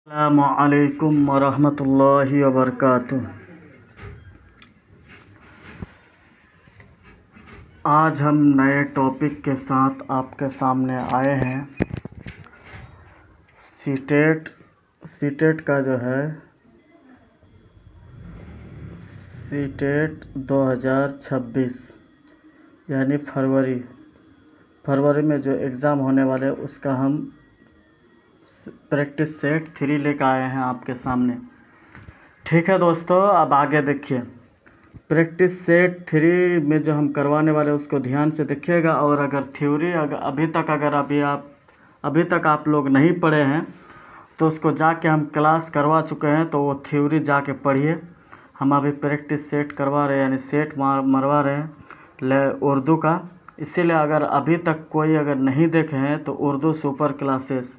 अस्सलामुअलैकुम वरहमतुल्लाहि वबरकातुह। आज हम नए टॉपिक के साथ आपके सामने आए हैं। सीटेट का जो है सीटेट 2026 यानी फरवरी में जो एग्ज़ाम होने वाले उसका हम प्रैक्टिस सेट 3 लेकर आए हैं आपके सामने। ठीक है दोस्तों, अब आगे देखिए। प्रैक्टिस सेट 3 में जो हम करवाने वाले उसको ध्यान से देखिएगा। और अगर थ्योरी अभी तक आप लोग नहीं पढ़े हैं तो उसको जाके हम क्लास करवा चुके हैं, तो वो थ्योरी जाके पढ़िए। हम अभी प्रैक्टिस सेट करवा रहे हैं, यानी सेट मरवा रहे हैं उर्दू का। इसीलिए अगर अभी तक कोई अगर नहीं देखे हैं तो उर्दू सुपर क्लासेस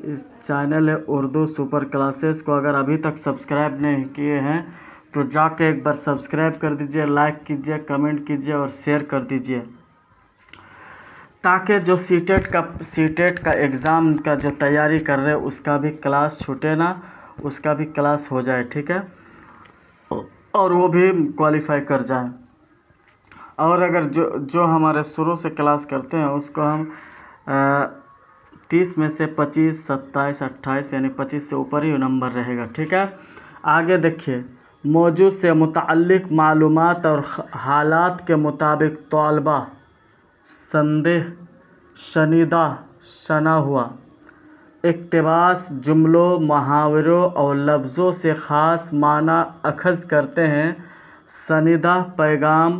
इस चैनल है, उर्दू सुपर क्लासेस को अगर अभी तक सब्सक्राइब नहीं किए हैं तो जाके एक बार सब्सक्राइब कर दीजिए, लाइक कीजिए, कमेंट कीजिए और शेयर कर दीजिए, ताकि जो सीटेट का एग्ज़ाम का जो तैयारी कर रहे हैं उसका भी क्लास छूटे ना, उसका भी क्लास हो जाए। ठीक है, और वो भी क्वालिफाई कर जाए। और अगर जो हमारे शुरू से क्लास करते हैं उसको हम 30 में से 25, 27, 28 यानी 25 से ऊपर ही नंबर रहेगा। ठीक है, आगे देखिए। मौजू से मुताल्लिक मालूमात और हालात के मुताबिक तलबा संदेह शनीदा शना हुआ इक़्तिबास जुमलों, मुहावरों और लफ्ज़ों से ख़ास माना अखज़ करते हैं। सनीदा पैगाम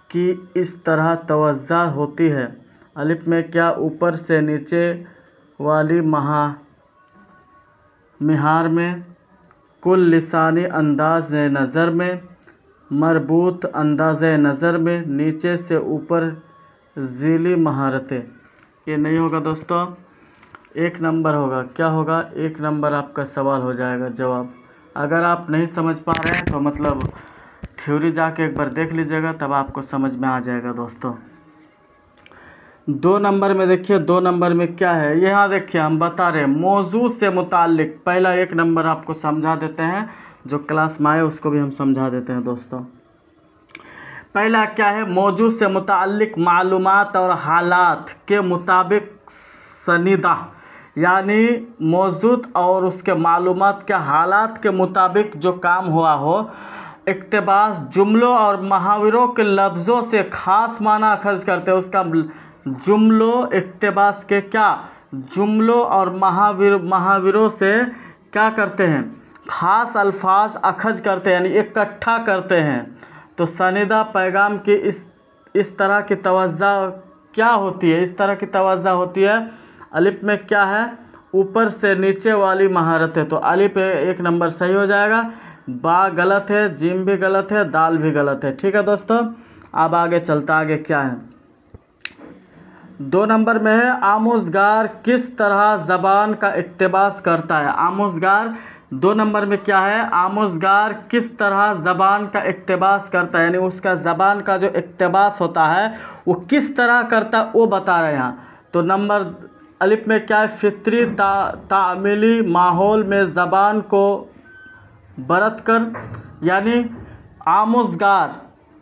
की इस तरह तवज्जो होती है। अलिफ में क्या, ऊपर से नीचे वाली मिहार में, कुल लिसानी अंदाज़ नज़र में, मरबूत अंदाज़ नज़र में, नीचे से ऊपर ज़ीली महारतें। ये नहीं होगा दोस्तों, 1 नंबर होगा। क्या होगा? 1 नंबर आपका सवाल हो जाएगा जवाब। अगर आप नहीं समझ पा रहे हैं तो मतलब थ्योरी जाके एक बार देख लीजिएगा, तब आपको समझ में आ जाएगा दोस्तों। 2 नंबर में देखिए, 2 नंबर में क्या है यहाँ देखिए, हम बता रहे हैं मौजू से मुताल्लिक। पहला 1 नंबर आपको समझा देते हैं, जो क्लास में आए उसको भी हम समझा देते हैं दोस्तों। पहला क्या है? मौजू से मुताल्लिक मालूमात और हालात के मुताबिक सनीदा, यानी मौजूद और उसके मालूमात के हालात के मुताबिक जो काम हुआ हो। इक़्तिबास जुमलों और मुहावरों के लफ्ज़ों से ख़ास माना अखज़ करते हैं। उसका जुमलों, इक़्तिबास के क्या, जुमलों और मुहावरों से क्या करते हैं? ख़ास अल्फाज अखज़ करते हैं, यानी इकट्ठा करते हैं। तो सनीदा पैगाम की इस तरह की तवज्जो क्या होती है? इस तरह की तवज्जो होती है। अलिफ में क्या है? ऊपर से नीचे वाली महारत है, तो अलिफ 1 नंबर सही हो जाएगा। बा गलत है, जीम भी गलत है, दाल भी गलत है। ठीक है दोस्तों, अब आगे चलता, आगे क्या है? 2 नंबर में है आमोज़गार किस तरह ज़बान का इक़्तिबास करता है। आमोज़गार 2 नंबर में क्या है? आमोज़गार किस तरह ज़बान का इक़्तिबास करता है, यानी उसका ज़बान का जो इक़्तिबास होता है वो किस तरह करता है वो बता रहे हैं यहाँ। तो नंबर अलिफ में क्या है? फ़ितरी तामीली माहौल में ज़बान को बरत कर, यानी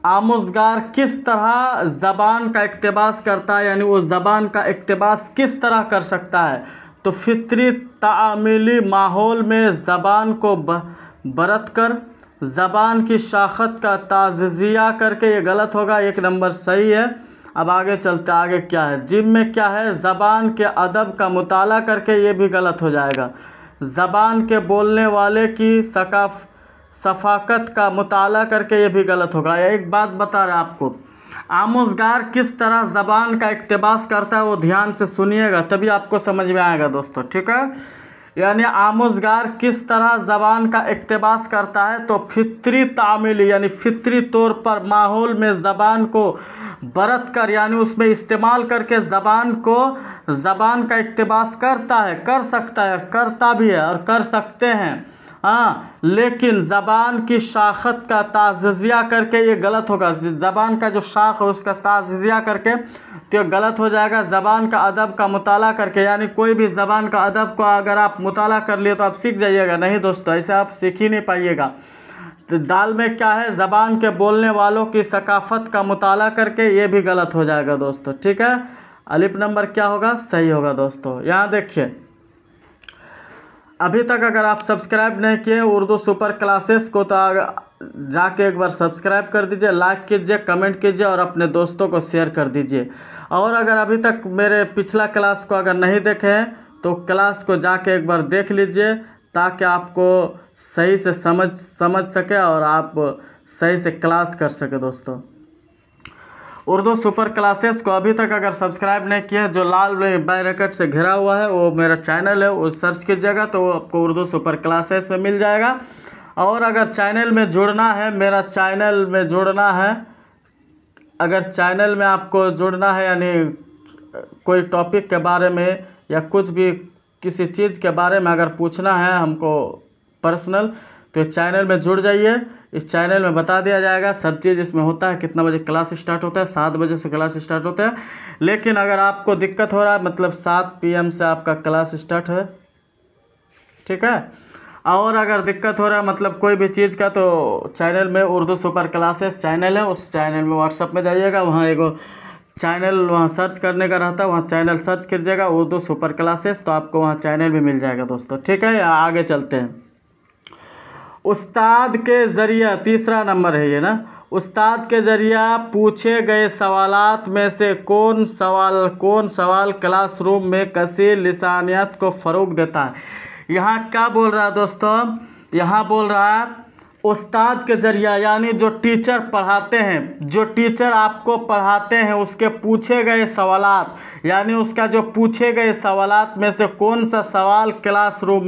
आमोज़गार किस तरह ज़बान का इक़्तिबास करता है, यानी वो ज़बान का इक़्तिबास किस तरह कर सकता है। तो फ़ितरी तामीली माहौल में ज़बान को बरत कर, ज़बान की शाख़त का ताज़िया करके, ये गलत होगा, 1 नंबर सही है। अब आगे चलते, आगे क्या है? जिम में क्या है? ज़बान के अदब का मुताला करके, ये भी गलत हो जाएगा। ज़बान के बोलने वाले की सफ़ाकत का मुताला करके, ये भी गलत होगा। एक बात बता रहा आपको, आमोज़गार किस तरह ज़बान का इक़्तिबास करता है वो ध्यान से सुनिएगा, तभी आपको समझ में आएगा दोस्तों। ठीक है, यानी आमोज़गार किस तरह ज़बान का इक़्तिबास करता है, तो फ़ितरी तामीली, यानी फ़ितरी तौर पर माहौल में ज़बान को बरत कर, यानी उसमें इस्तेमाल करके ज़बान का इक़्तिबास करता है, कर सकता है, करता भी है और कर सकते हैं। हाँ, लेकिन ज़बान की शाखत का ताज़िया करके ये गलत होगा। ज़बान का जो शाख है उसका ताज़िया करके तो ये गलत हो जाएगा। ज़बान का अदब का मुताला करके, यानी कोई भी ज़बान का अदब को अगर आप मुताला कर लिए तो आप सीख जाइएगा। नहीं दोस्तों, ऐसे आप सीख ही नहीं पाइएगा। तो दाल में क्या है, ज़बान के बोलने वालों की सकाफ़त का मुताला करके, ये भी गलत हो जाएगा दोस्तों। ठीक है, अलिफ नंबर क्या होगा, सही होगा दोस्तों। यहाँ देखिए, अभी तक अगर आप सब्सक्राइब नहीं किए उर्दू सुपर क्लासेस को तो जाके एक बार सब्सक्राइब कर दीजिए, लाइक कीजिए, कमेंट कीजिए और अपने दोस्तों को शेयर कर दीजिए। और अगर अभी तक मेरे पिछला क्लास को अगर नहीं देखे हैं तो क्लास को जाके एक बार देख लीजिए, ताकि आपको सही से समझ सके और आप सही से क्लास कर सके दोस्तों। उर्दू सुपर क्लासेस को अभी तक अगर सब्सक्राइब नहीं किया, जो लाल बैरकेट से घिरा हुआ है वो मेरा चैनल है, वो सर्च कीजिएगा तो वो आपको उर्दू सुपर क्लासेस में मिल जाएगा। और अगर चैनल में जुड़ना है, मेरा चैनल में जुड़ना है, अगर चैनल में आपको जुड़ना है यानी कोई टॉपिक के बारे में या कुछ भी किसी चीज़ के बारे में अगर पूछना है हमको पर्सनल, तो चैनल में जुड़ जाइए। इस चैनल में बता दिया जाएगा सब चीज़ इसमें होता है, कितना बजे क्लास स्टार्ट होता है, 7 बजे से क्लास स्टार्ट होता है। लेकिन अगर आपको दिक्कत हो रहा है, मतलब 7 PM से आपका क्लास स्टार्ट है, ठीक है। और अगर दिक्कत हो रहा है मतलब कोई भी चीज़ का, तो चैनल में उर्दू सुपर क्लासेस चैनल है, उस चैनल में व्हाट्सअप में जाइएगा, वहाँ एगो चैनल वहाँ सर्च करने का रहता है, वहाँ चैनल सर्च कीजिएगा उर्दू सुपर क्लासेस, तो आपको वहाँ चैनल भी मिल जाएगा दोस्तों। ठीक है, आगे चलते हैं। उस्ताद के ज़रिया, तीसरा नंबर है ये ना, उस्ताद के ज़रिया पूछे गए सवालात में से कौन सवाल क्लासरूम में कसीर लिसानियत को फ़रोग़ देता है। यहाँ क्या बोल रहा है दोस्तों, यहाँ बोल रहा है उस्ताद के ज़रिया, यानी जो टीचर पढ़ाते हैं, जो टीचर आपको पढ़ाते हैं उसके पूछे गए सवालात, यानी उसका जो पूछे गए सवालात में से कौन सा सवाल क्लासरूम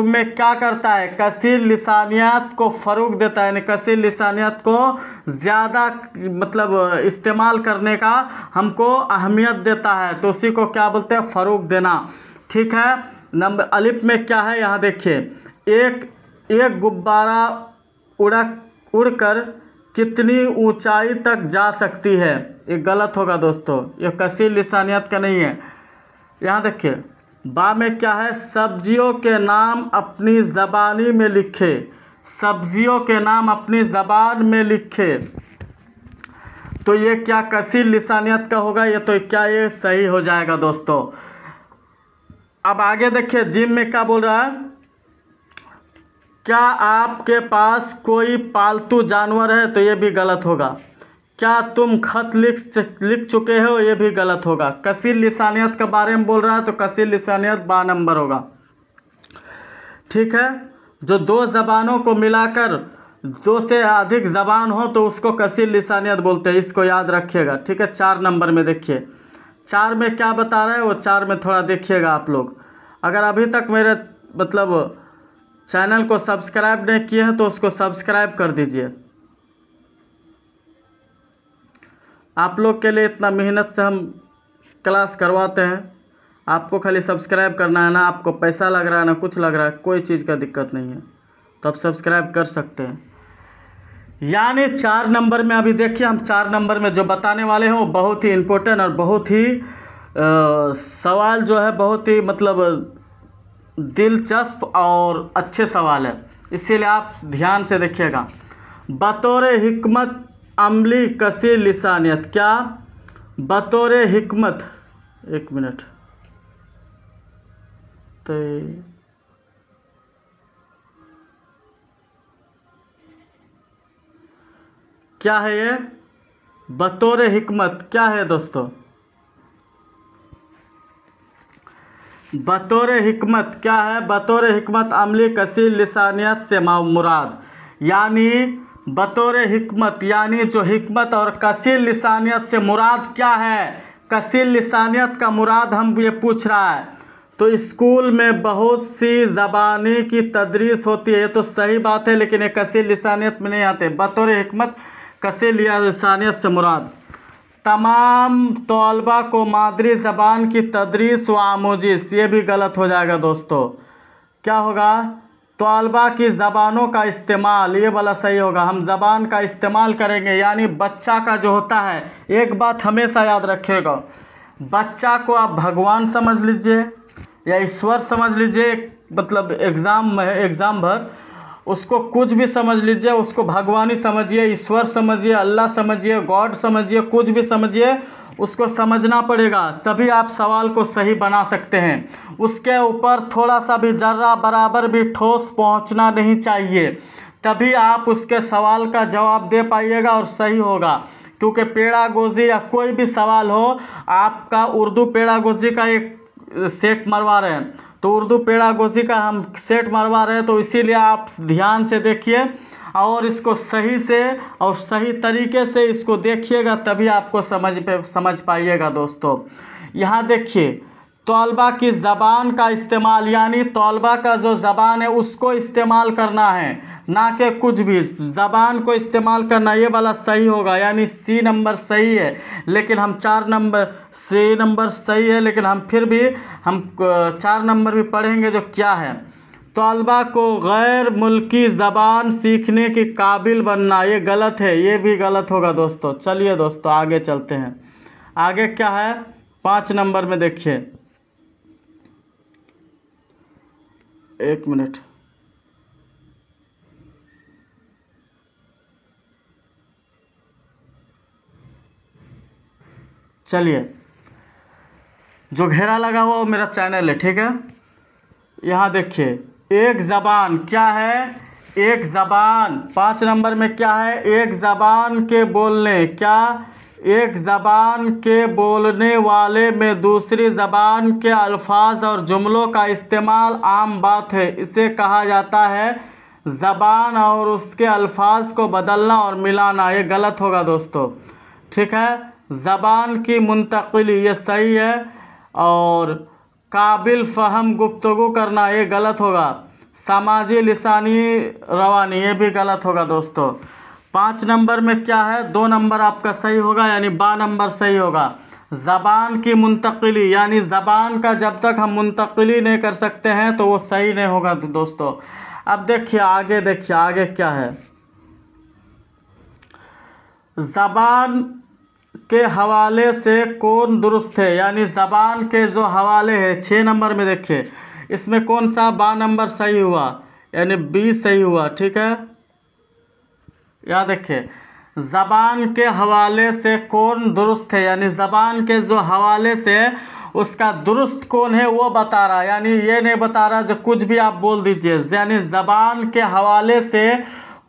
में क्या करता है, कसीर लिसानियत को फ़रोग़ देता है, यानी कसीर लिसानियत को ज़्यादा मतलब इस्तेमाल करने का हमको अहमियत देता है, तो उसी को क्या बोलते हैं, फ़रोग़ देना। ठीक है, नंबर अलिफ में क्या है, यहाँ देखिए, एक गुब्बारा उड़कर कितनी ऊंचाई तक जा सकती है, ये गलत होगा दोस्तों, ये कसीर लिसानियत का नहीं है। यहाँ देखिए, बा में क्या है, सब्जियों के नाम अपनी ज़बानी में लिखे, सब्जियों के नाम अपनी ज़बान में लिखे, तो ये क्या कसीर लिसानियत का होगा, ये तो क्या ये सही हो जाएगा दोस्तों। अब आगे देखिए, जिम में क्या बोल रहा है, क्या आपके पास कोई पालतू जानवर है, तो ये भी गलत होगा। क्या तुम खत लिख चुके हो, ये भी गलत होगा। कसीर लिसानियत के बारे में बोल रहा है तो कसीर लिसानियत 12 नंबर होगा। ठीक है, जो 2 ज़बानों को मिलाकर 2 से अधिक ज़बान हो तो उसको कसीर लिसानियत बोलते हैं, इसको याद रखिएगा। ठीक है, 4 नंबर में देखिए, 4 में क्या बता रहा है वो 4 में थोड़ा देखिएगा आप लोग। अगर अभी तक मेरे मतलब चैनल को सब्सक्राइब नहीं किए हैं तो उसको सब्सक्राइब कर दीजिए। आप लोग के लिए इतना मेहनत से हम क्लास करवाते हैं, आपको खाली सब्सक्राइब करना है ना, आपको पैसा लग रहा है ना कुछ लग रहा है, कोई चीज़ का दिक्कत नहीं है, तो आप सब्सक्राइब कर सकते हैं। यानी 4 नंबर में अभी देखिए, हम 4 नंबर में जो बताने वाले हैं वो बहुत ही इम्पोर्टेंट और बहुत ही सवाल जो है बहुत ही मतलब दिलचस्प और अच्छे सवाल है, इसीलिए आप ध्यान से देखिएगा। बतौर हिकमत अमली कसीर लिसानियत, क्या बतौर हिकमत, एक मिनट, तो क्या है ये, बतौर हिकमत क्या है दोस्तों, बतौर हिकमत क्या है, बतौर हिकमत अमली कसीर लिसानियत से मुराद, यानी बतौर हिकमत यानी जो हिकमत और कसीर लिसानियत से मुराद क्या है, कसीर लिसानियत का मुराद हम ये पूछ रहा है। तो स्कूल में बहुत सी ज़बानी की तदरीस होती है, ये तो सही बात है, लेकिन ये कसीर लिसानियत में नहीं आते। बतौर हिकमत कसीर लिसानियत से मुराद तमाम तलबा को मादरी ज़बान की तदरीस व आमोजिश, ये भी गलत हो जाएगा दोस्तों। क्या होगा, तलबा की ज़बानों का इस्तेमाल, ये वाला सही होगा। हम ज़बान का इस्तेमाल करेंगे, यानी बच्चा का जो होता है, एक बात हमेशा याद रखिएगा, बच्चा को आप भगवान समझ लीजिए या ईश्वर समझ लीजिए, मतलब एग्ज़ाम में एग्ज़ाम भर उसको कुछ भी समझ लीजिए, उसको भगवानी समझिए, ईश्वर समझिए, अल्लाह समझिए, गॉड समझिए, कुछ भी समझिए, उसको समझना पड़ेगा, तभी आप सवाल को सही बना सकते हैं। उसके ऊपर थोड़ा सा भी जर्रा बराबर भी ठोस पहुंचना नहीं चाहिए, तभी आप उसके सवाल का जवाब दे पाइएगा और सही होगा। क्योंकि पेड़ागोजी या कोई भी सवाल हो, आपका उर्दू पेड़ागोजी का एक सेट मरवा रहे हैं, तो उर्दू पेड़ागोजी का हम सेट मरवा रहे हैं, तो इसीलिए आप ध्यान से देखिए और इसको सही से और सही तरीके से इसको देखिएगा, तभी आपको समझ पाइएगा। दोस्तों यहाँ देखिए, तलबा की ज़बान का इस्तेमाल, यानी तलबा का जो ज़बान है उसको इस्तेमाल करना है, ना कि कुछ भी। ज़बान को इस्तेमाल करना, ये वाला सही होगा, यानी सी नंबर सही है। लेकिन हम 4 नंबर, सी नंबर सही है, लेकिन हम फिर भी हम 4 नंबर भी पढ़ेंगे जो क्या है। तलबा को गैर मुल्की ज़बान सीखने के काबिल बनना, ये गलत है, ये भी गलत होगा दोस्तों। चलिए दोस्तों आगे चलते हैं। आगे क्या है 5 नंबर में, देखिए 1 मिनट, चलिए, जो घेरा लगा हुआ वो मेरा चैनल है, ठीक है। यहाँ देखिए, एक ज़बान क्या है, एक ज़बान 5 नंबर में क्या है, एक ज़बान के बोलने, क्या, एक ज़बान के बोलने वाले में दूसरी ज़बान के अल्फाज और जुमलों का इस्तेमाल आम बात है। इसे कहा जाता है ज़बान और उसके अल्फाज को बदलना और मिलाना, ये गलत होगा दोस्तों, ठीक है। ज़बान की मुंतकिली, ये सही है। और काबिल फ़हम गुफ्तगू करना, ये गलत होगा। समाजी लिसानी रवानी, ये भी गलत होगा दोस्तों। 5 नंबर में क्या है, 2 नंबर आपका सही होगा, यानी बा नंबर सही होगा। ज़बान की मुंतकिली, यानी ज़बान का जब तक हम मुंतकिली नहीं कर सकते हैं तो वो सही नहीं होगा दोस्तों। अब देखिए आगे, देखिए आगे क्या है, ज़बान के हवाले से कौन दुरुस्त है, यानी ज़बान के जो हवाले हैं 6 नंबर में, देखिए इसमें कौन सा बा नंबर सही हुआ, यानी बी सही हुआ, ठीक है। यहाँ देखिए, ज़बान के हवाले से कौन दुरुस्त है, यानी ज़बान के जो हवाले से उसका दुरुस्त कौन है वो बता रहा है, यानी ये नहीं बता रहा जो कुछ भी आप बोल दीजिए, यानी ज़बान के हवाले से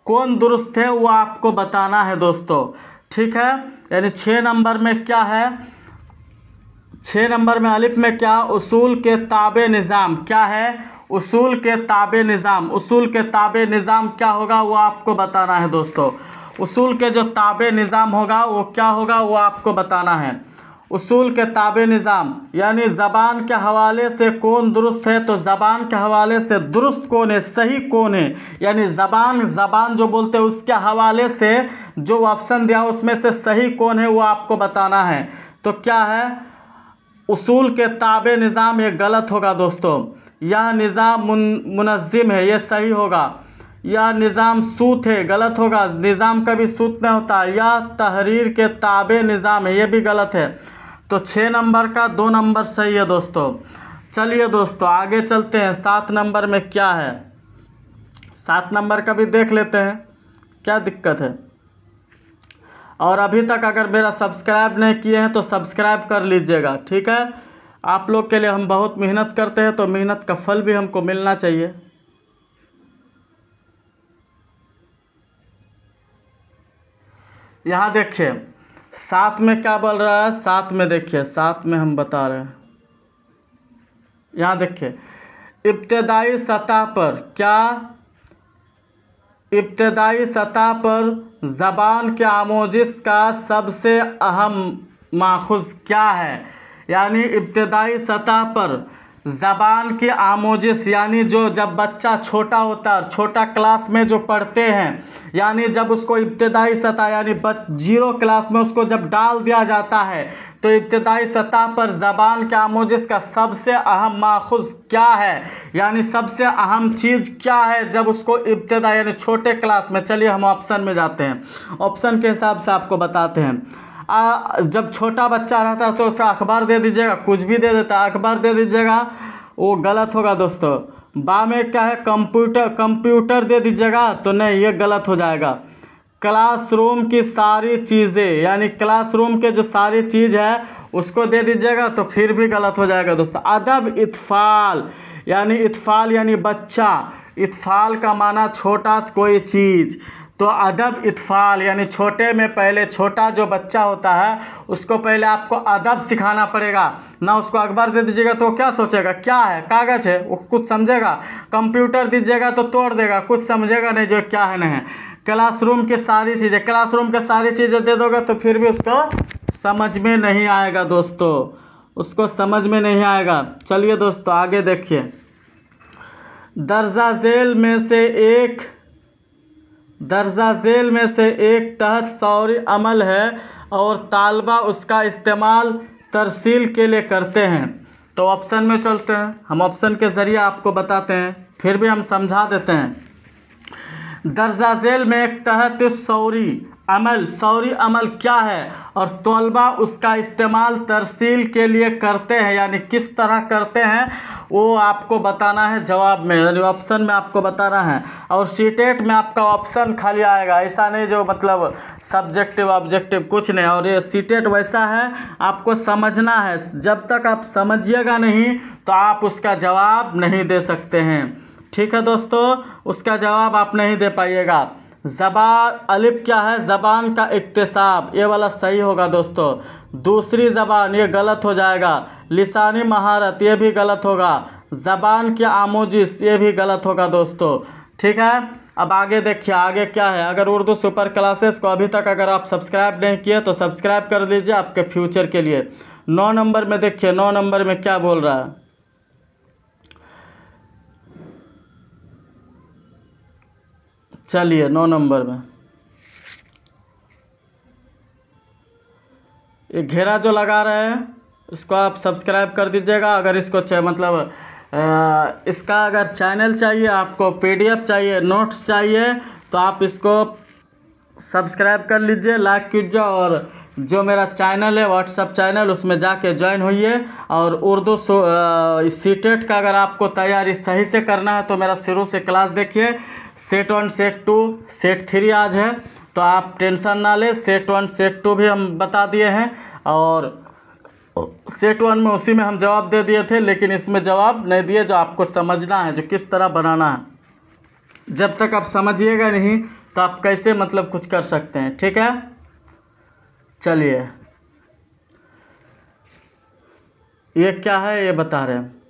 कौन दुरुस्त है वो आपको बताना है दोस्तों, ठीक है। यानी 6 नंबर में क्या है, 6 नंबर में अलिफ में क्या, उसूल के ताबे निज़ाम, क्या है, उसूल के ताबे निज़ाम। उसूल के ताबे निज़ाम क्या होगा वो आपको बताना है दोस्तों। उसूल के जो ताबे निज़ाम होगा वो क्या होगा वो आपको बताना है। उसूल के ताबे निज़ाम, यानी ज़बान के हवाले से कौन दुरुस्त है, तो ज़बान के हवाले से दुरुस्त कौन है, सही कौन है, यानी ज़बान जो बोलते हैं उसके हवाले से जो ऑप्शन दिया उसमें से सही कौन है वो आपको बताना है। तो क्या है, उसूल के ताबे निज़ाम, ये गलत होगा दोस्तों। यह निज़ाम मुनज़्ज़िम है, ये सही होगा। यह निज़ाम सूत है, गलत होगा, निज़ाम कभी सूत नहीं होता। यह तहरीर के ताबे निज़ाम है, ये भी गलत है। तो 6 नंबर का 2 नंबर सही है दोस्तों। चलिए दोस्तों आगे चलते हैं, 7 नंबर में क्या है, 7 नंबर का भी देख लेते हैं क्या दिक्कत है। और अभी तक अगर मेरा सब्सक्राइब नहीं किए हैं तो सब्सक्राइब कर लीजिएगा, ठीक है। आप लोग के लिए हम बहुत मेहनत करते हैं, तो मेहनत का फल भी हमको मिलना चाहिए। यहाँ देखिए 7 में क्या बोल रहा है, 7 में देखिए, 7 में हम बता रहे हैं। यहाँ देखिए, इब्तदाई सतह पर क्या, इब्तदाई सतह पर ज़बान के आमोजिश का सबसे अहम माखुज़ क्या है, यानी इब्तदाई सतह पर ज़बान की आमोजिश यानी जो जब बच्चा छोटा होता है, छोटा क्लास में जो पढ़ते हैं, यानी जब उसको इब्तदाई सतह यानी 0 क्लास में उसको जब डाल दिया जाता है, तो इब्तदाई सतह पर ज़बान के आमोजिश का सबसे अहम माखुज़ क्या है, यानी सबसे अहम चीज़ क्या है जब उसको इब्तदा यानी छोटे क्लास में। चलिए हम ऑप्शन में जाते हैं, ऑप्शन के हिसाब से आपको बताते हैं। जब छोटा बच्चा रहता है तो उसे अखबार दे दीजिएगा, कुछ भी दे देता है, अखबार दे दीजिएगा, वो गलत होगा दोस्तों। बा में क्या है, कंप्यूटर दे दीजिएगा, तो नहीं, ये गलत हो जाएगा। क्लासरूम की सारी चीज़ें यानी क्लासरूम के जो सारी चीज़ है उसको दे दीजिएगा, तो फिर भी गलत हो जाएगा दोस्तों। अदब इत्फाल यानी बच्चा, इत्फाल का माना छोटा कोई चीज़, तो अदब इत्फाल यानी छोटे में पहले छोटा जो बच्चा होता है उसको पहले आपको अदब सिखाना पड़ेगा ना। उसको अखबार दे दीजिएगा तो क्या सोचेगा, क्या है, कागज़ है, वो कुछ समझेगा। कंप्यूटर दीजिएगा तो तोड़ देगा, कुछ समझेगा नहीं जो क्या है नहीं है। क्लासरूम की सारी चीज़ें दे दोगे तो फिर भी उसको समझ में नहीं आएगा दोस्तों, उसको समझ में नहीं आएगा। चलिए दोस्तों आगे देखिए। दर्जा झेल में से एक तहत सौरी अमल है और तालबा उसका इस्तेमाल तरसील के लिए करते हैं। तो ऑप्शन में चलते हैं, हम ऑप्शन के ज़रिए आपको बताते हैं, फिर भी हम समझा देते हैं। दर्जा झेल में एक तहत सौरी अमल क्या है और तलबा उसका इस्तेमाल तरसील के लिए करते हैं, यानी किस तरह करते हैं वो आपको बताना है जवाब में, यानी ऑप्शन में आपको बताना है। और सीटेट में आपका ऑप्शन खाली आएगा, ऐसा नहीं जो मतलब सब्जेक्टिव ऑब्जेक्टिव कुछ नहीं। और ये सीटेट वैसा है, आपको समझना है, जब तक आप समझिएगा नहीं तो आप उसका जवाब नहीं दे सकते हैं। ठीक है दोस्तों, उसका जवाब आप नहीं दे पाइएगा। ज़बान अलिफ क्या है, ज़बान का इक्तिसाब, ये वाला सही होगा दोस्तों। दूसरी ज़बान, ये गलत हो जाएगा। लिसानी महारत, ये भी गलत होगा। ज़बान की आमोजिश, ये भी गलत होगा दोस्तों। ठीक है, अब आगे देखिए, आगे क्या है। अगर उर्दू सुपर क्लासेस को अभी तक अगर आप सब्सक्राइब नहीं किए तो सब्सक्राइब कर लीजिए आपके फ्यूचर के लिए। 9 नंबर में देखिए, 9 नंबर में क्या बोल रहा है। चलिए 9 नंबर में ये घेरा जो लगा रहे हैं इसको आप सब्सक्राइब कर दीजिएगा। अगर इसको मतलब इसका अगर चैनल चाहिए, आपको PDF चाहिए, नोट्स चाहिए, तो आप इसको सब्सक्राइब कर लीजिए, लाइक कीजिए, और जो मेरा चैनल है व्हाट्सअप चैनल उसमें जाके ज्वाइन होइए। और उर्दू सीटेट का अगर आपको तैयारी सही से करना है तो मेरा शुरू से क्लास देखिए। सेट 1 सेट 2 सेट 3 आज है, तो आप टेंशन ना ले। सेट 1 सेट 2 भी हम बता दिए हैं, और सेट 1 में उसी में हम जवाब दे दिए थे, लेकिन इसमें जवाब नहीं दिए जो आपको समझना है, जो किस तरह बनाना है। जब तक आप समझिएगा नहीं तो आप कैसे मतलब कुछ कर सकते हैं। ठीक है, चलिए ये क्या है ये बता रहे हैं।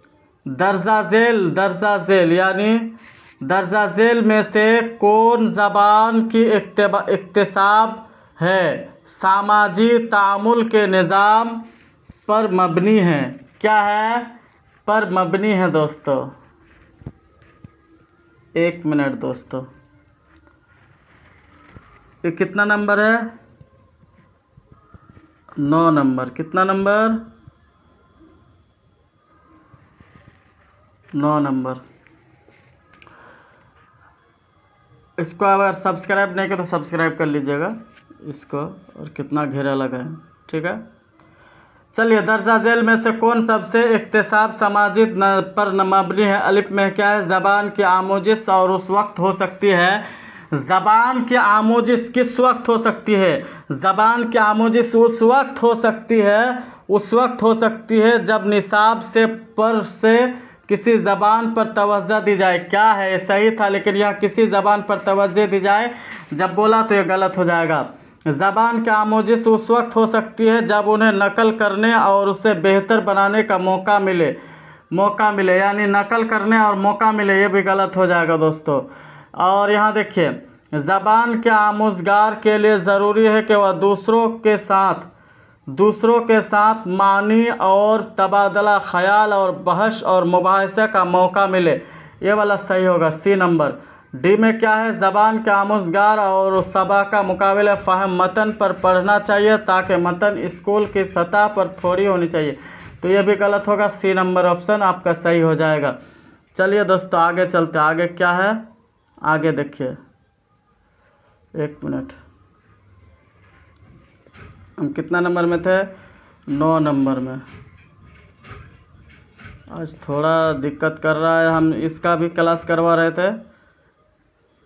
दर्जा झेल यानी दर्जा झेल में से कौन ज़बान की इक्तिसाब है, सामाजी तामुल के निज़ाम पर मबनी है। क्या है, पर मबनी है दोस्तों। एक मिनट दोस्तों, ये कितना नंबर है, 9 नंबर। कितना नंबर, 9 नंबर। इसको अगर सब्सक्राइब नहीं किया तो सब्सक्राइब कर लीजिएगा इसको। और कितना घेरा लगा है, ठीक है। चलिए, दर्जा झेल में से कौन सबसे इक्तिसाब समाजी पर मबनी है। अलिफ में क्या है, ज़बान की आमोजिश और उस वक्त हो सकती है। ज़बान की आमोजिश किस वक्त हो सकती है, ज़बान की आमोजिश उस वक्त हो सकती है जब निसाब से पर से किसी ज़बान पर तवज्जो दी जाए। क्या है, ये सही था, लेकिन यह किसी ज़बान पर तवज्जो दी जाए जब बोला तो ये गलत हो जाएगा। ज़बान की आमोजिश उस वक्त हो सकती है जब उन्हें नकल करने और उसे बेहतर बनाने का मौका मिले, यानी नकल करने और मौका मिले, ये भी गलत हो जाएगा दोस्तों। और यहाँ देखिए, ज़बान के आमोजगार के लिए ज़रूरी है कि वह दूसरों के साथ दूसरों के साथ मानी और तबादला ख्याल और बहस और मुबाहिसा का मौका मिले, ये वाला सही होगा, सी नंबर। डी में क्या है, ज़बान के आमुज़गार और सबाका मुकाबिले फ़ाहम मतन पर पढ़ना चाहिए ताकि मतन स्कूल की सतह पर थोड़ी होनी चाहिए, तो ये भी गलत होगा, सी नंबर ऑप्शन आपका सही हो जाएगा। चलिए दोस्तों आगे चलते, आगे क्या है, आगे देखिए, एक मिनट, हम कितना नंबर में थे, 9 नंबर में। आज थोड़ा दिक्कत कर रहा है, हम इसका भी क्लास करवा रहे थे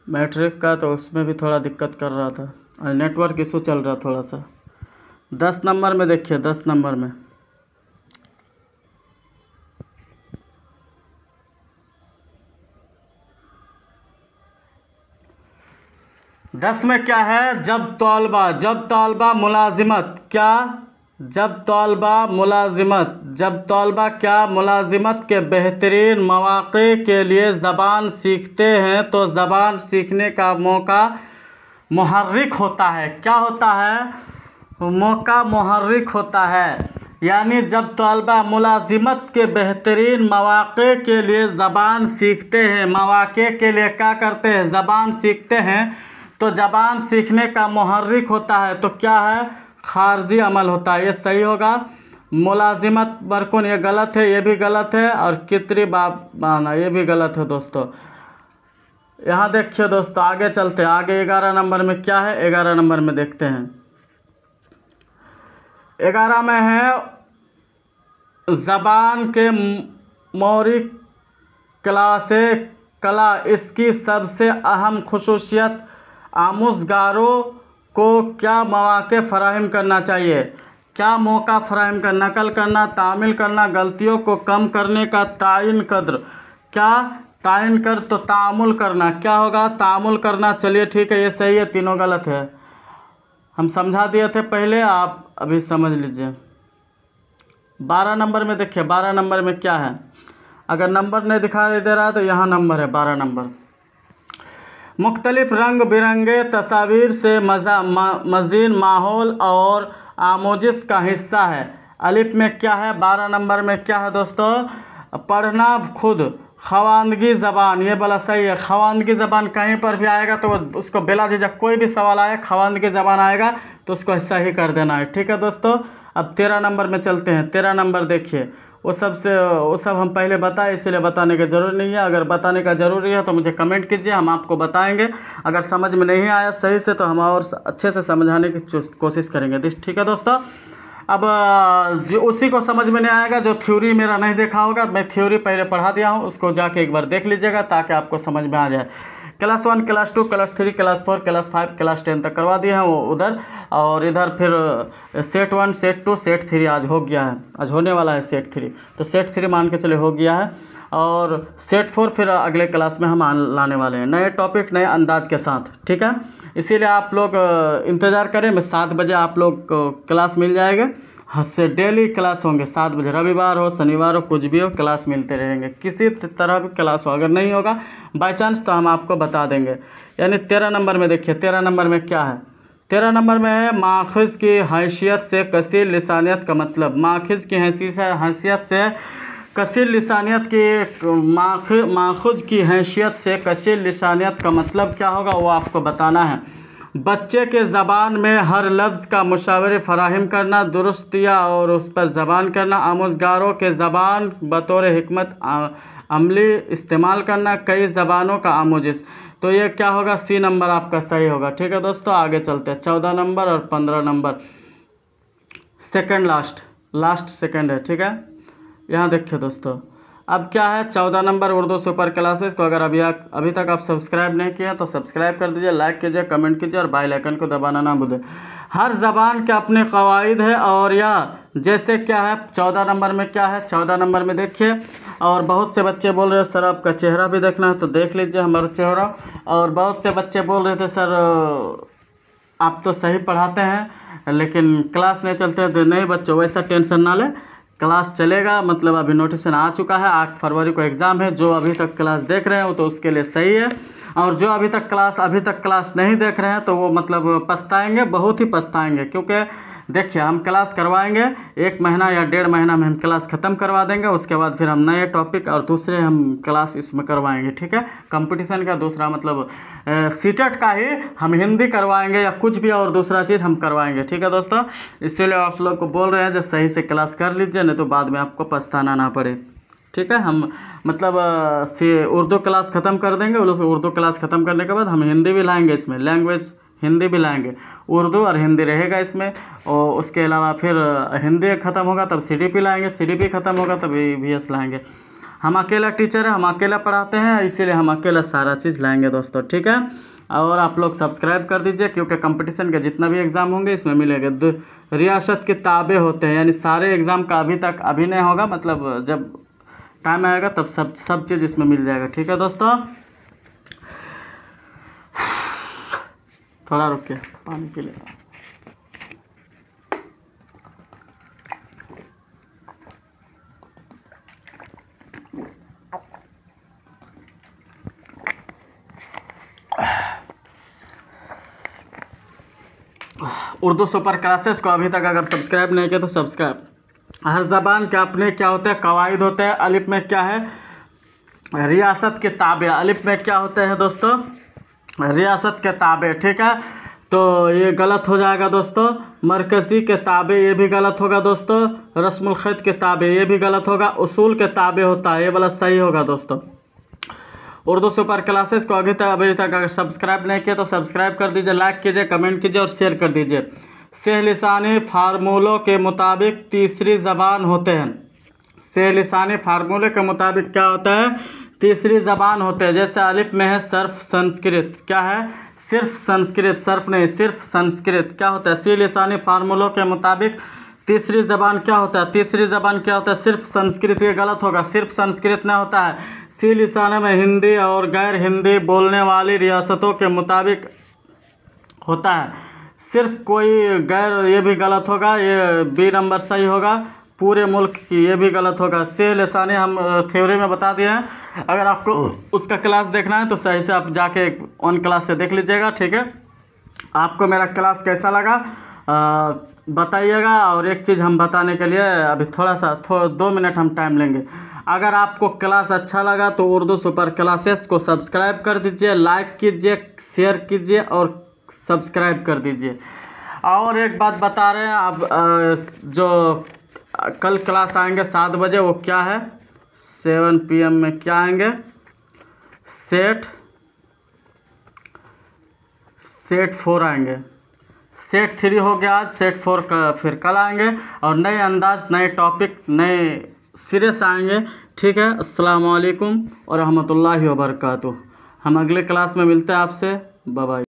मैट्रिक का, तो उसमें भी थोड़ा दिक्कत कर रहा था, और नेटवर्क इशू चल रहा थोड़ा सा। 10 नंबर में देखिए, 10 नंबर में 10 में क्या है, जब तलबा मुलाजिमत क्या, जब तलबा क्या मुलाजिमत के बेहतरीन मौक़े के लिए ज़बान सीखते हैं तो ज़बान सीखने का मौका मुहर्रिक होता है। क्या होता है, मौका मुहर्रिक होता है, यानी जब तलबा मुलाजिमत के बेहतरीन मौक़े के लिए ज़बान सीखते हैं, मौक़े के लिए क्या करते हैं, ज़बान सीखते हैं, तो ज़बान सीखने का मुहर्रिक होता है, तो क्या है, खारजी अमल होता है, ये सही होगा। मुलाजिमत बरकुन ये गलत है, ये भी गलत है, और कितरी बाप माना ये भी गलत है दोस्तों। यहाँ देखिए दोस्तों, आगे चलते हैं, आगे 11 नंबर में क्या है, 11 नंबर में देखते हैं। 11 में है ज़बान के मौरिक क्लासे कला, इसकी सबसे अहम खुसूसियत आमुज़गारों को क्या मौक़े फ़राहम करना चाहिए, क्या मौका फ़राहम कर, नकल करना, तामील करना, गलतियों को कम करने का तायन कद्र, क्या तायन कर, तो तामुल करना, क्या होगा, तामुल करना। चलिए ठीक है, ये सही है, तीनों गलत है, हम समझा दिए थे पहले, आप अभी समझ लीजिए। 12 नंबर में देखिए, 12 नंबर में क्या है, अगर नंबर नहीं दिखाई दे रहा है तो यहाँ नंबर है 12 नंबर। मुख्तलिफ रंग बिरंगे तस्वीर से मज़ीन माहौल और आमोजिश का हिस्सा है। अलिफ में क्या है, 12 नंबर में क्या है दोस्तों, पढ़ना खुद, ख़वानगी ज़बान, ये वाला सही है। ख़वानगी ज़बान कहीं पर भी आएगा तो उसको बिला झिझक, कोई भी सवाल आए ख़वानगी ज़बान आएगा तो उसको सही कर देना है, ठीक है दोस्तों। अब 13 नंबर में चलते हैं। 13 नंबर देखिए, वो सब हम पहले बताए, इसलिए बताने की ज़रूरी नहीं है, अगर बताने का ज़रूरी है तो मुझे कमेंट कीजिए, हम आपको बताएंगे। अगर समझ में नहीं आया सही से तो हम और अच्छे से समझाने की कोशिश करेंगे, ठीक है दोस्तों। अब जो उसी को समझ में नहीं आएगा जो थ्योरी मेरा नहीं देखा होगा, मैं थ्योरी पहले पढ़ा दिया हूँ, उसको जाके एक बार देख लीजिएगा ताकि आपको समझ में आ जाए। Class 1, class 2, class 3, class 4, class 5, class 10 तक करवा दिए हैं वो उधर, और इधर फिर सेट 1, सेट 2, सेट 3 आज हो गया है, आज होने वाला है सेट 3, तो सेट 3 मान के चले हो गया है, और सेट 4 फिर अगले क्लास में हम लाने वाले हैं, नए टॉपिक नए अंदाज के साथ, ठीक है। इसीलिए आप लोग इंतज़ार करें, मैं 7 बजे आप लोग को क्लास मिल जाएगा, हाँ से डेली क्लास होंगे 7 बजे, रविवार हो शनिवार हो कुछ भी हो क्लास मिलते रहेंगे, किसी तरह भी क्लास हो, अगर नहीं होगा बाय चांस तो हम आपको बता देंगे। यानी 13 नंबर में देखिए, 13 नंबर में क्या है, 13 नंबर में है माखिज़ की हैसियत से कसीर लिसानियत का मतलब, माखिज़ की हैसियत से कसीर लिसानियत की माखुज़ की हैसियत से कसीर लिसानियत का मतलब क्या होगा वो आपको बताना है। बच्चे के ज़बान में हर लफ्ज़ का मुशावरे फ़राहम करना, दुरुस्तिया और उस पर ज़बान करना, आमुज़गारों के ज़बान बतौर हिकमत अमली इस्तेमाल करना, कई ज़बानों का आमोजिश, तो ये क्या होगा, सी नंबर आपका सही होगा, ठीक है दोस्तों। आगे चलते हैं, 14 नंबर और 15 नंबर, सेकंड लास्ट सेकंड है, ठीक है। यहाँ देखिए दोस्तों, अब क्या है, 14 नंबर उर्दू सुपर क्लासेस को अगर अभी तक आप सब्सक्राइब नहीं किया तो सब्सक्राइब कर दीजिए, लाइक कीजिए, कमेंट कीजिए और बेल आइकन को दबाना ना भूलें। हर ज़बान के अपने क़वाइद है, और यह जैसे क्या है, 14 नंबर में क्या है, 14 नंबर में देखिए, और बहुत से बच्चे बोल रहे हैं सर आपका चेहरा भी देखना है, तो देख लीजिए हमारा चेहरा, और बहुत से बच्चे बोल रहे थे सर आप तो सही पढ़ाते हैं लेकिन क्लास नहीं चलते हैं, तो नहीं बच्चों वैसा टेंशन ना लें, क्लास चलेगा, मतलब अभी नोटिफिकेशन आ चुका है, 8 फरवरी को एग्ज़ाम है, जो अभी तक क्लास देख रहे हैं वो तो उसके लिए सही है, और जो अभी तक क्लास नहीं देख रहे हैं तो वो मतलब पछताएंगे, बहुत ही पछताएंगे, क्योंकि देखिए हम क्लास करवाएंगे 1 महीना या 1.5 महीना में हम क्लास ख़त्म करवा देंगे। उसके बाद फिर हम नए टॉपिक और दूसरे हम क्लास इसमें करवाएंगे, ठीक है। कंपटीशन का दूसरा मतलब सीटेट का ही हम हिंदी करवाएंगे या कुछ भी और दूसरा चीज़ हम करवाएंगे, ठीक है दोस्तों। इसलिए आप लोग को बोल रहे हैं जो सही से क्लास कर लीजिए, नहीं तो बाद में आपको पछताना ना पड़े, ठीक है। हम मतलब उर्दू क्लास ख़त्म कर देंगे। उर्दू क्लास ख़त्म करने के बाद हम हिंदी भी लाएंगे, इसमें लैंग्वेज हिंदी भी लाएंगे, उर्दू और हिंदी रहेगा इसमें। और उसके अलावा फिर हिंदी ख़त्म होगा तब CDP लाएंगे, CDP ख़त्म होगा तब EVS लाएंगे। हम अकेला टीचर है, हम अकेला पढ़ाते हैं, इसीलिए हम अकेला सारा चीज़ लाएंगे दोस्तों, ठीक है। और आप लोग सब्सक्राइब कर दीजिए, क्योंकि कंपटीशन के जितना भी एग्ज़ाम होंगे इसमें मिलेंगे। रियासत के ताबे होते हैं, यानी सारे एग्ज़ाम का अभी नहीं होगा, मतलब जब टाइम आएगा तब सब चीज़ इसमें मिल जाएगा, ठीक है दोस्तों। थोड़ा रुकिए, पानी पी लेता हूँ। उर्दू सुपर क्लासेस को अभी तक अगर सब्सक्राइब नहीं किया तो सब्सक्राइब। हर ज़बान के अपने क्या होते हैं, कवायद होते हैं। अलिफ में क्या है, रियासत के ताबे। अलिफ में क्या होते हैं दोस्तों, रियासत के ताबे, ठीक है। तो ये गलत हो जाएगा दोस्तों। मरकज़ी के ताबे, ये भी गलत होगा दोस्तों। रस्मुल ख़त के ताबे, ये भी गलत होगा। उसूल के ताबे होता है, ये वाला सही होगा दोस्तों। उर्दू सुपर क्लासेस को अभी तक अगर सब्सक्राइब नहीं किया तो सब्सक्राइब कर दीजिए, लाइक कीजिए, कमेंट कीजिए और शेयर कर दीजिए। सेह लिसानी फार्मूलों के मुताबिक तीसरी ज़बान होते हैं। सेह लिसानी फार्मूले के मुताबिक क्या होता है, तीसरी ज़बान होते हैं। जैसे अलिफ में है सर्फ संस्कृत, क्या है, सिर्फ संस्कृत, सर्फ नहीं सिर्फ संस्कृत, क्या होता है। सी लिसानी फार्मूलों के मुताबिक तीसरी ज़बान क्या होता है, तीसरी ज़बान क्या होता है, सिर्फ संस्कृत। ये गलत होगा, सिर्फ संस्कृत नहीं होता है। सी लिसाने में हिंदी और गैर हिंदी बोलने वाली रियासतों के मुताबिक होता है। सिर्फ कोई गैर, ये भी गलत होगा, ये B नंबर सही होगा। पूरे मुल्क की, ये भी गलत होगा। से लिसानी हम थ्योरी में बता दिए हैं, अगर आपको उसका क्लास देखना है तो सही से आप जाके ऑन क्लास से देख लीजिएगा, ठीक है। आपको मेरा क्लास कैसा लगा बताइएगा। और एक चीज़ हम बताने के लिए अभी थोड़ा 2 मिनट हम टाइम लेंगे। अगर आपको क्लास अच्छा लगा तो उर्दू सुपर क्लासेस को सब्सक्राइब कर दीजिए, लाइक कीजिए, शेयर कीजिए और सब्सक्राइब कर दीजिए। और एक बात बता रहे हैं, अब जो कल क्लास आएंगे 7 बजे, वो क्या है, 7 PM में क्या आएंगे, सेट 4 आएंगे। सेट 3 हो गया आज, सेट 4 का फिर कल आएंगे। और नए अंदाज, नए टॉपिक, नए सिरे से आएंगे, ठीक है। अस्सलाम वालेकुम व रहमतुल्लाहि व बरकातुहू। हम अगले क्लास में मिलते हैं आपसे। Bye bye.